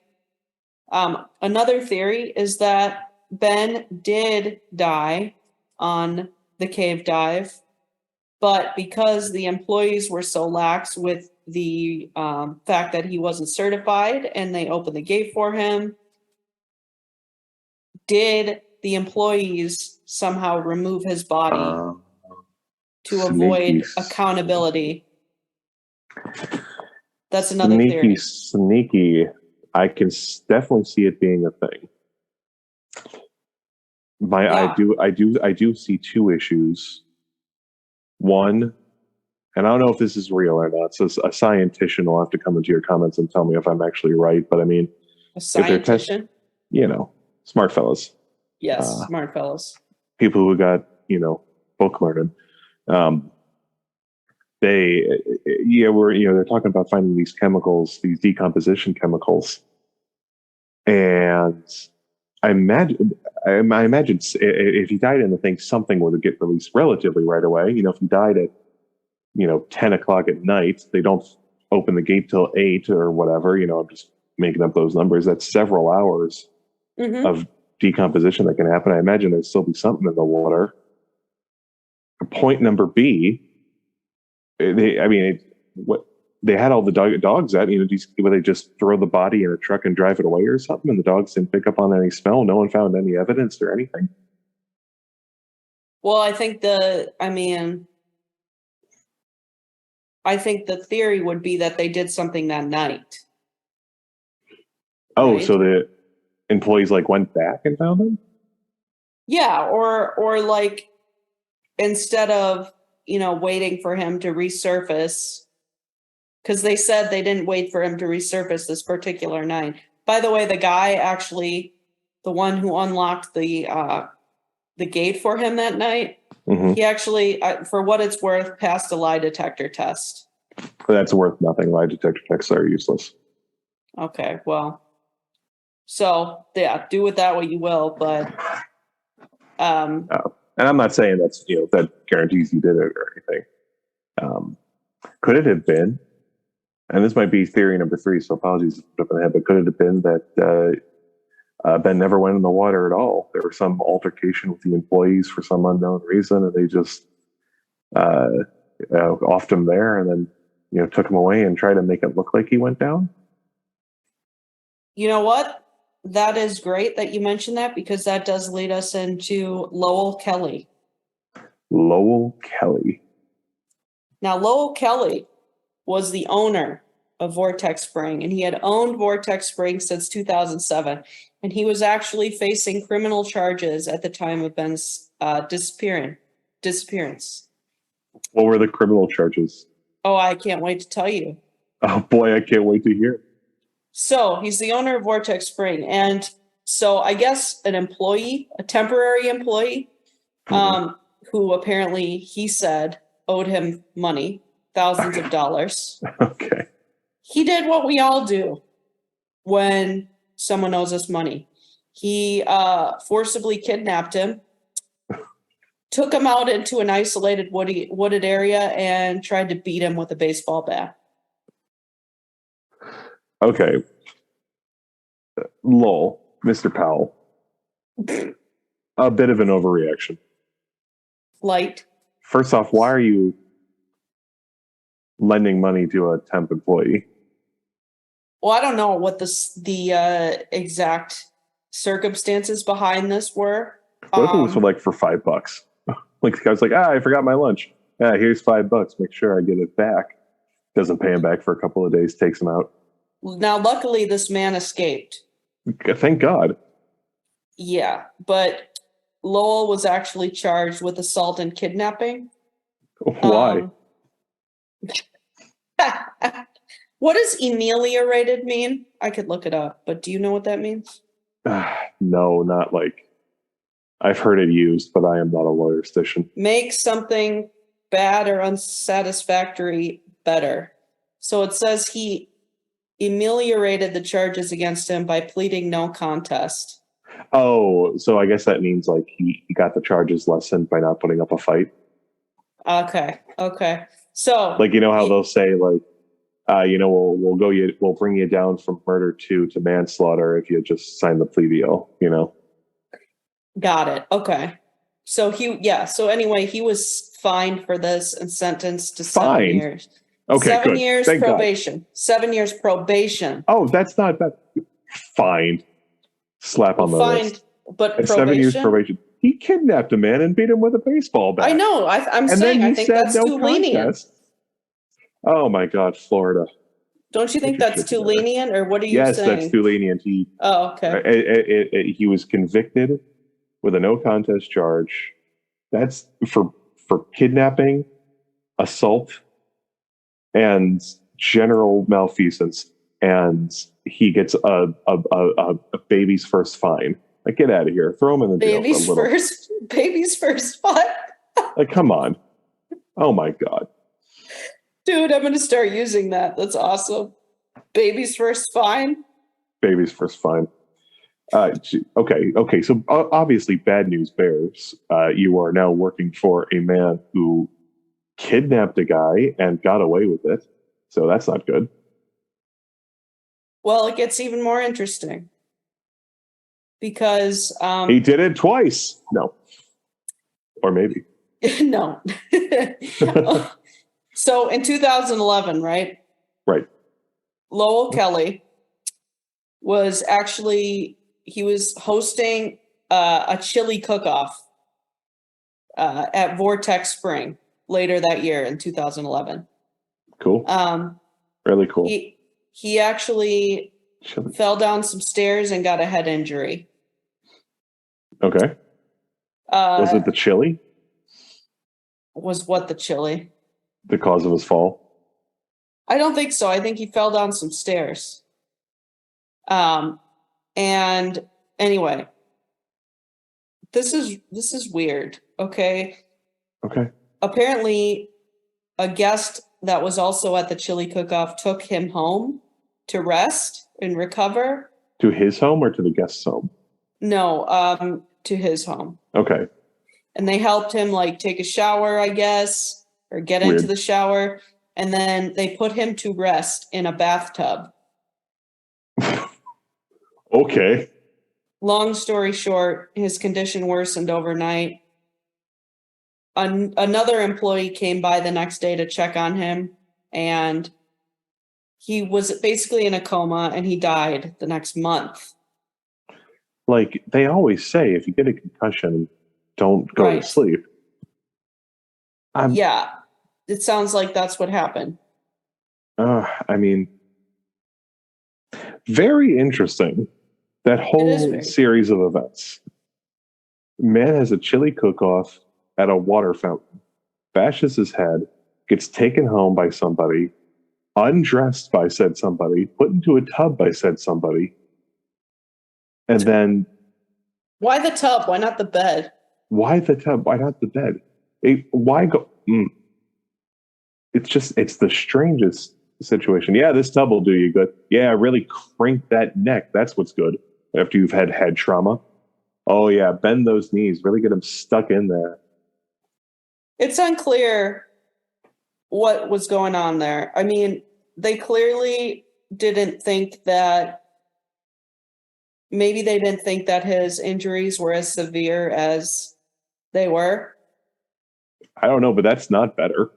Another theory is that Ben did die on the cave dive, but because the employees were so lax with the fact that he wasn't certified and they opened the gate for him, did the employees somehow remove his body to avoid accountability? That's another theory. Sneaky. I can definitely see it being a thing. I do see two issues. One, and I don't know if this is real or not. So a scientician will have to come into your comments and tell me if I'm actually right. But I mean, a scientician, smart fellas. Yes, smart fellas. People who got book learning. They're talking about finding these chemicals, these decomposition chemicals, and I imagine if he died in the thing, something would get released relatively right away. If he died at 10 o'clock at night, they don't open the gate till 8 or whatever. I'm just making up those numbers. That's several hours of decomposition that can happen. I imagine there'd still be something in the water. Point number B. They had all the dogs at, where they just throw the body in a truck and drive it away or something, and the dogs didn't pick up on any smell. No one found any evidence or anything. Well, I think the theory would be that they did something that night. Oh, right? So the employees went back and found them? Yeah, or instead of waiting for him to resurface, because they said they didn't wait for him to resurface this particular night. By the way, the guy actually, the one who unlocked the gate for him that night, he actually, for what it's worth, passed a lie detector test. That's worth nothing. Lie detector tests are useless. Okay, well, so yeah, do with that what you will, but and I'm not saying that's that guarantees you did it or anything. Could it have been? And this might be theory number 3, so apologies if I'm jumping ahead, but could it have been that Ben never went in the water at all? There was some altercation with the employees for some unknown reason, and they just offed him there and then took him away and tried to make it look like he went down? You know what? That is great that you mentioned that, because that does lead us into Lowell Kelly. Lowell Kelly. Now, Lowell Kelly was the owner of Vortex Spring, and he had owned Vortex Spring since 2007, and he was actually facing criminal charges at the time of Ben's disappearance. What were the criminal charges? Oh, I can't wait to tell you. Oh boy, I can't wait to hear. So he's the owner of Vortex Spring, and so I guess a temporary employee, who apparently he said owed him money, thousands of dollars. Okay. He did what we all do when someone owes us money. He forcibly kidnapped him, took him out into an isolated wooded area, and tried to beat him with a baseball bat. Okay. Lol, Mr. Powell. A bit of an overreaction. Light. First off, why are you lending money to a temp employee? Well, I don't know what the exact circumstances behind this were. What if it was for $5? Like the guy's like, I forgot my lunch. Yeah, here's $5. Make sure I get it back. Doesn't pay him back for a couple of days, takes him out. Now, luckily, this man escaped. Thank God. Yeah, but Lowell was actually charged with assault and kidnapping. Why? What does ameliorated mean? I could look it up, but do you know what that means? No, not like... I've heard it used, but I am not a lawyer, Station. Make something bad or unsatisfactory better. So it says he ameliorated the charges against him by pleading no contest. Oh, so I guess that means like he got the charges lessened by not putting up a fight. Okay. So like, you know how they'll say like, we'll bring you down from murder to manslaughter if you just sign the plea deal, you know? Got it. Okay. So anyway, he was fined for this and sentenced to 7 years. Okay, 7 good. years Thank probation. God. 7 years probation. Oh, that's not that. Fined. Slap on the wrist. But and probation? 7 years probation. He kidnapped a man and beat him with a baseball bat. I know. I'm saying I think that's too lenient. Oh my God, Florida. Don't you think that's too lenient, or what are you saying? Yes, that's too lenient. Okay. He was convicted with a no contest charge. That's for kidnapping, assault, and general malfeasance. And he gets a baby's first fine. Like, get out of here. Throw him in the jail for a little. Baby's first fine? Like, come on. Oh my God. Dude, I'm going to start using that. That's awesome. Baby's first fine? Baby's first fine. Okay. So obviously, bad news bears. You are now working for a man who kidnapped a guy and got away with it. So that's not good. Well, it gets even more interesting because he did it twice. No, or maybe no. So in 2011, right? Right. Lowell Kelly was hosting a chili cook-off at Vortex Spring later that year in 2011. Cool. Really cool. He actually fell down some stairs and got a head injury. Okay. Was it the chili? Was what the chili? The cause of his fall? I don't think so. I think he fell down some stairs. And anyway, this is weird. Okay. Apparently, a guest that was also at the chili cook-off took him home to rest and recover. To his home or to the guest's home? No, to his home. Okay. And they helped him take a shower, I guess, or get into the shower. And then they put him to rest in a bathtub. Okay. Long story short, his condition worsened overnight. Another employee came by the next day to check on him, and he was basically in a coma, and he died the next month. Like they always say, if you get a concussion, don't go to sleep. Yeah, it sounds like that's what happened. I mean, very interesting. That whole series of events. Man has a chili cook-off at a water fountain, bashes his head, gets taken home by somebody, undressed by said somebody, put into a tub by said somebody, and then... Why the tub? Why not the bed? Why the tub? Why not the bed? Why go... It's the strangest situation. Yeah, this tub will do you good. Yeah, really crank that neck. That's what's good after you've had head trauma. Oh, yeah, bend those knees. Really get them stuck in there. It's unclear what was going on there. I mean, they clearly didn't think that... Maybe they didn't think that his injuries were as severe as they were. I don't know, but that's not better.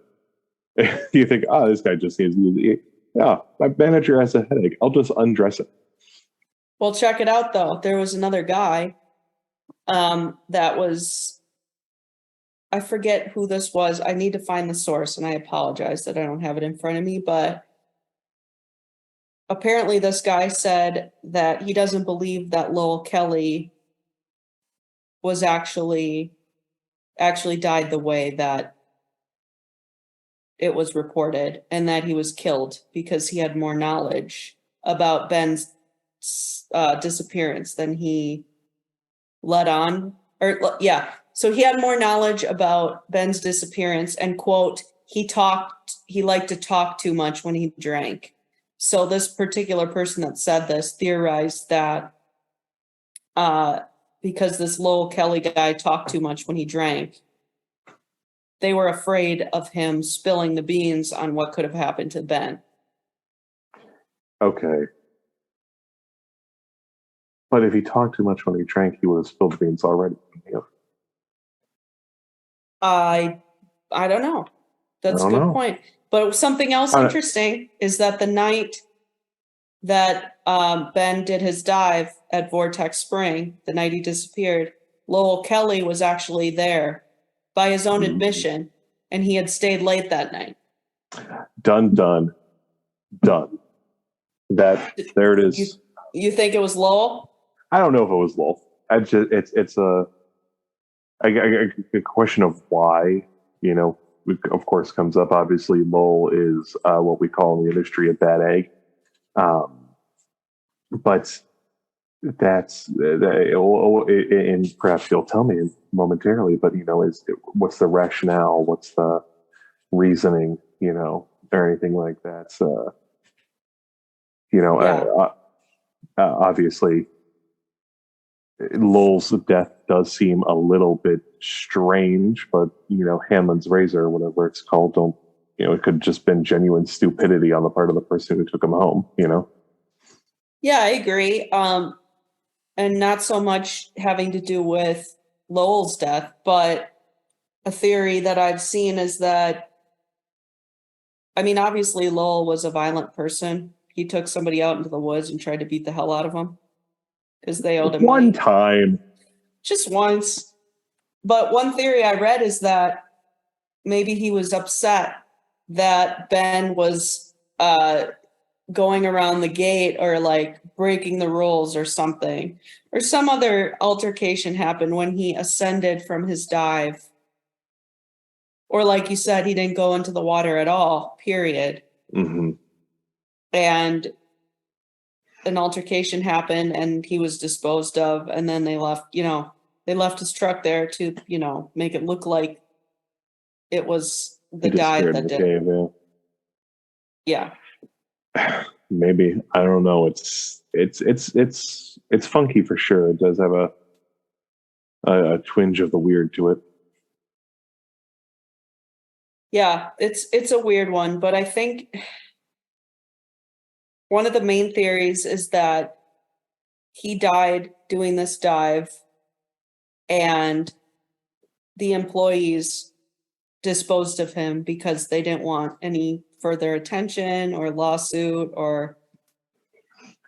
You think, this guy just needs to... Yeah, my manager has a headache. I'll just undress it. Well, check it out, though. There was another guy that was... I forget who this was. I need to find the source, and I apologize that I don't have it in front of me, but apparently this guy said that he doesn't believe that Lowell Kelly was actually died the way that it was reported, and that he was killed because he had more knowledge about Ben's disappearance than he let on. So he had more knowledge about Ben's disappearance, and quote, he liked to talk too much when he drank. So this particular person that said this theorized that because this Lowell Kelly guy talked too much when he drank, they were afraid of him spilling the beans on what could have happened to Ben. Okay. But if he talked too much when he drank, he would have spilled the beans already. I don't know. That's a good point. But something else interesting is that the night that Ben did his dive at Vortex Spring, the night he disappeared, Lowell Kelly was actually there by his own admission, and he had stayed late that night. Done. There it is. You think it was Lowell? I don't know if it was Lowell. It's a question of why, of course, comes up. Obviously, Lowell is what we call in the industry a bad egg. But that's, and perhaps you'll tell me momentarily, but, what's the rationale? What's the reasoning, or anything like that? So, obviously, Lowell's death does seem a little bit strange, but Hammond's razor, or whatever it's called, it could just been genuine stupidity on the part of the person who took him home. Yeah, I agree. And not so much having to do with Lowell's death, but a theory that I've seen is that, obviously Lowell was a violent person. He took somebody out into the woods and tried to beat the hell out of him because they owed him one money. Time. Just once. But one theory I read is that maybe he was upset that Ben was going around the gate or like breaking the rules or something, or some other altercation happened when he ascended from his dive. Or like you said, he didn't go into the water at all, period. Mm-hmm. And an altercation happened and he was disposed of, and then they left his truck there to, make it look like it was the dive that did it. Yeah. Maybe, I don't know. It's funky for sure. It does have a twinge of the weird to it. Yeah, it's a weird one, but I think one of the main theories is that he died doing this dive and the employees disposed of him because they didn't want any further attention or lawsuit or...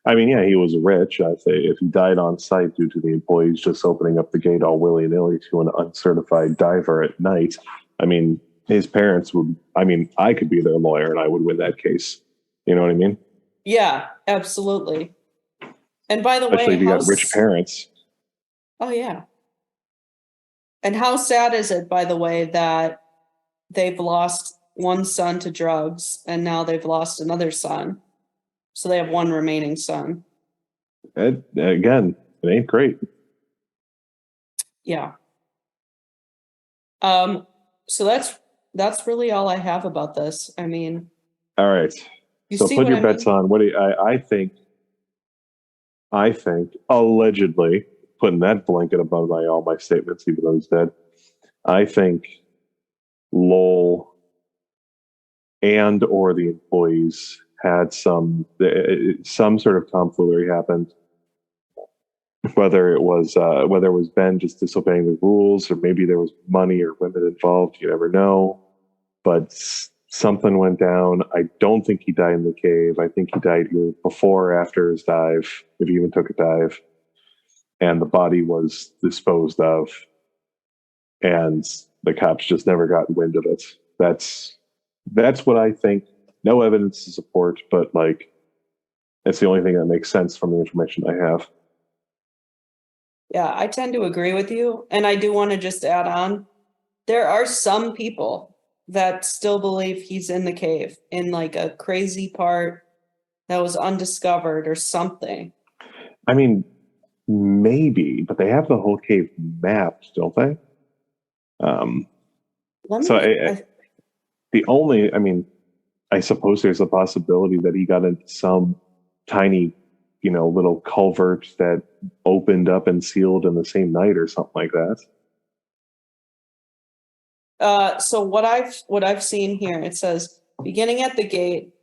Yeah, he was rich. I say if he died on site due to the employees just opening up the gate all willy-nilly to an uncertified diver at night, his parents would... I could be their lawyer and I would win that case. You know what I mean? Yeah, absolutely. And by the Especially way, if you got rich parents. Oh, yeah. And how sad is it, by the way, that they've lost one son to drugs and now they've lost another son. So they have one remaining son. Again, it ain't great. Yeah. So that's really all I have about this. I mean, all right. So put your bets on. What do you, I think allegedly, putting that blanket above all my statements, even though he's dead, I think Lowell and or the employees had some sort of tomfoolery happened. Whether it was Ben just disobeying the rules, or maybe there was money or women involved, you never know. But something went down. I don't think he died in the cave. I think he died either before or after his dive, if he even took a dive. And the body was disposed of, and the cops just never got wind of it. That's what I think. No evidence to support, but like, it's the only thing that makes sense from the information I have. Yeah, I tend to agree with you. And I do want to just add on, there are some people that still believe he's in the cave in like a crazy part that was undiscovered or something. I mean, maybe, but they have the whole cave mapped, don't they? I suppose there's a possibility that he got into some tiny, little culvert that opened up and sealed in the same night or something like that. So what I've seen here, it says beginning at the gate,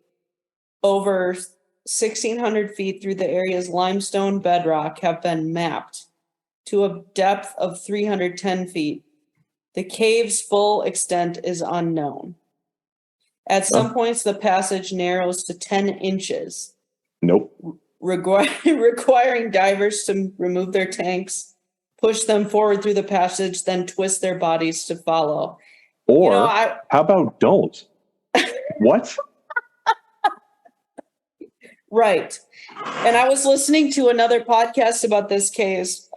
over 1,600 feet through the area's limestone bedrock have been mapped to a depth of 310 feet. The cave's full extent is unknown. At some points, the passage narrows to 10 inches. Nope. Requiring divers to remove their tanks, push them forward through the passage, then twist their bodies to follow. Or how about don't? What? Right. And I was listening to another podcast about this case,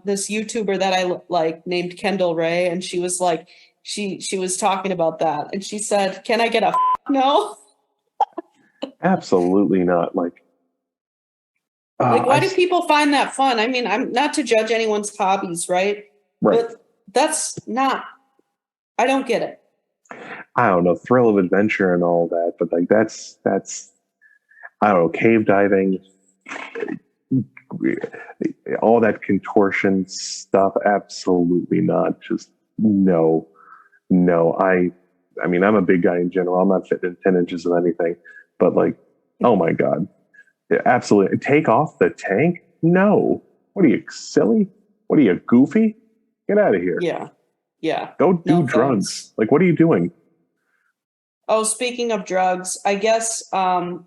this YouTuber that I like named Kendall Ray, and she was like, she was talking about that, and she said, "Can I get a no?" Absolutely not. Like why do people find that fun? I mean, I'm not to judge anyone's hobbies, right? Right. But that's not. I don't get it. I don't know, thrill of adventure and all that, but like that's I don't know, cave diving, all that contortion stuff, absolutely not. Just no. I mean, I'm a big guy in general. I'm not fitting in 10 inches of anything, but like, oh my God. Absolutely. Take off the tank? No. What are you, silly? What are you, goofy? Get out of here. Yeah. Go do drugs. Thanks. Like, what are you doing? Oh, speaking of drugs, I guess for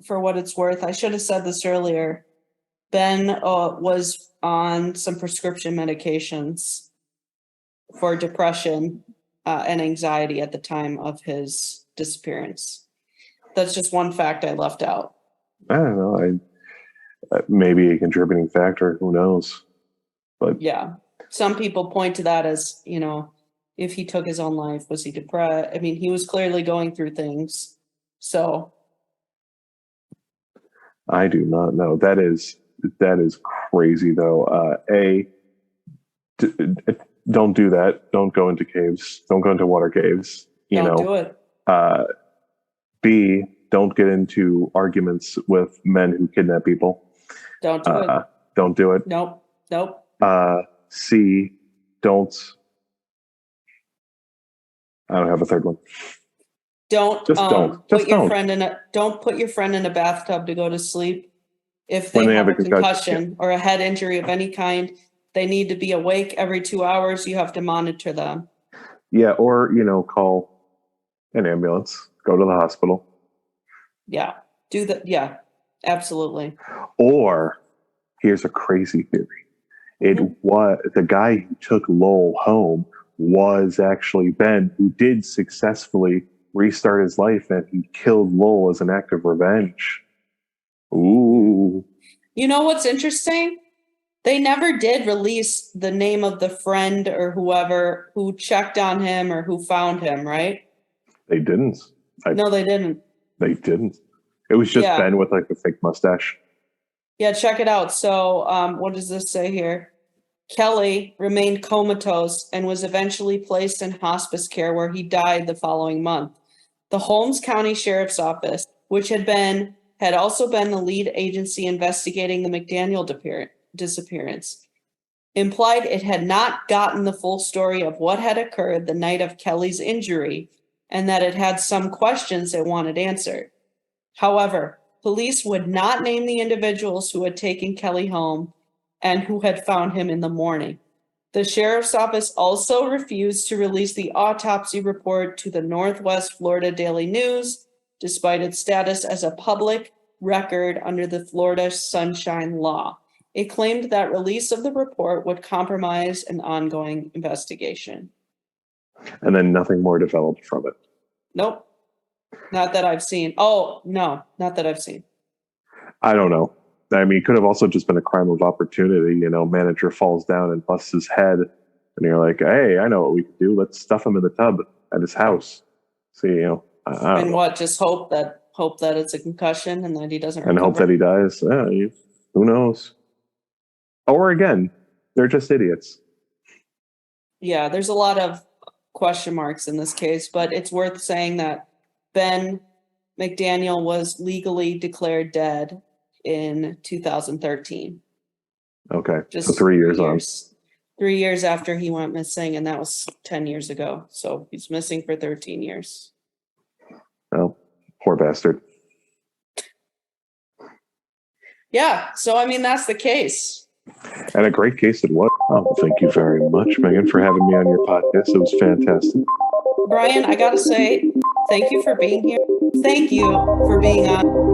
what it's worth, I should have said this earlier. Ben was on some prescription medications for depression and anxiety at the time of his disappearance. That's just one fact I left out. I don't know. Maybe a contributing factor. Who knows? But yeah, some people point to that as, if he took his own life, was he depressed? I mean, he was clearly going through things. So I do not know. That is crazy, though. Don't do that. Don't go into caves. Don't go into water caves. Don't do it. B, don't get into arguments with men who kidnap people. Don't do it. Don't do it. Nope. C, don't. I don't have a third one. Don't don't put your friend in a bathtub to go to sleep. If they have a concussion or a head injury of any kind, they need to be awake every 2 hours. You have to monitor them. Yeah, or call an ambulance. Go to the hospital. Yeah, do that. Yeah, absolutely. Or here's a crazy theory. It was the guy who took Lowell home was actually Ben, who did successfully restart his life, and he killed Lowell as an act of revenge. Ooh. You know what's interesting? They never did release the name of the friend or whoever who checked on him or who found him, right? They didn't. No, they didn't. They didn't. It was just Ben with like a fake mustache. Yeah, check it out. So what does this say here? Kelly remained comatose and was eventually placed in hospice care where he died the following month. The Holmes County Sheriff's Office, which had also been the lead agency investigating the McDaniel disappearance, implied it had not gotten the full story of what had occurred the night of Kelly's injury and that it had some questions it wanted answered. However, police would not name the individuals who had taken Kelly home and who had found him in the morning. The sheriff's office also refused to release the autopsy report to the Northwest Florida Daily News, despite its status as a public record under the Florida Sunshine Law. It claimed that release of the report would compromise an ongoing investigation. And then nothing more developed from it. Nope. Not that I've seen. Oh, no, not that I've seen. I don't know. I mean, it could have also just been a crime of opportunity. You know, manager falls down and busts his head, and you're like, "Hey, I know what we could do. Let's stuff him in the tub at his house." See, you know, and what? Just hope that it's a concussion and that he doesn't. And hope that he dies. Who knows? Or again, they're just idiots. Yeah, there's a lot of question marks in this case, but it's worth saying that Ben McDaniel was legally declared dead in 2013. Okay, so 3 years on. 3 years after he went missing, and that was 10 years ago. So he's missing for 13 years. Oh, poor bastard. Yeah, so I mean, that's the case. And a great case it was. Oh, thank you very much, Megan, for having me on your podcast. It was fantastic. Brian, I gotta say, thank you for being here. Thank you for being on.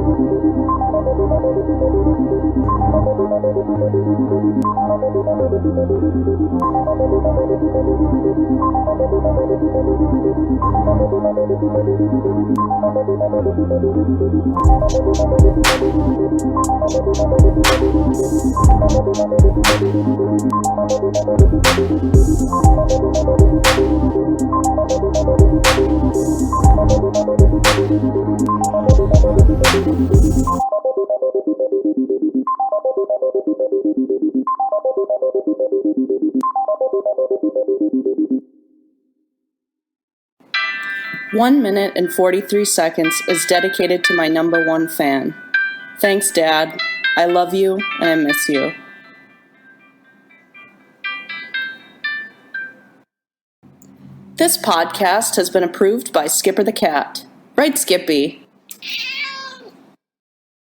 One minute and 43 seconds is dedicated to my number one fan. Thanks, Dad. I love you and I miss you. This podcast has been approved by Skipper the Cat. Right, Skippy?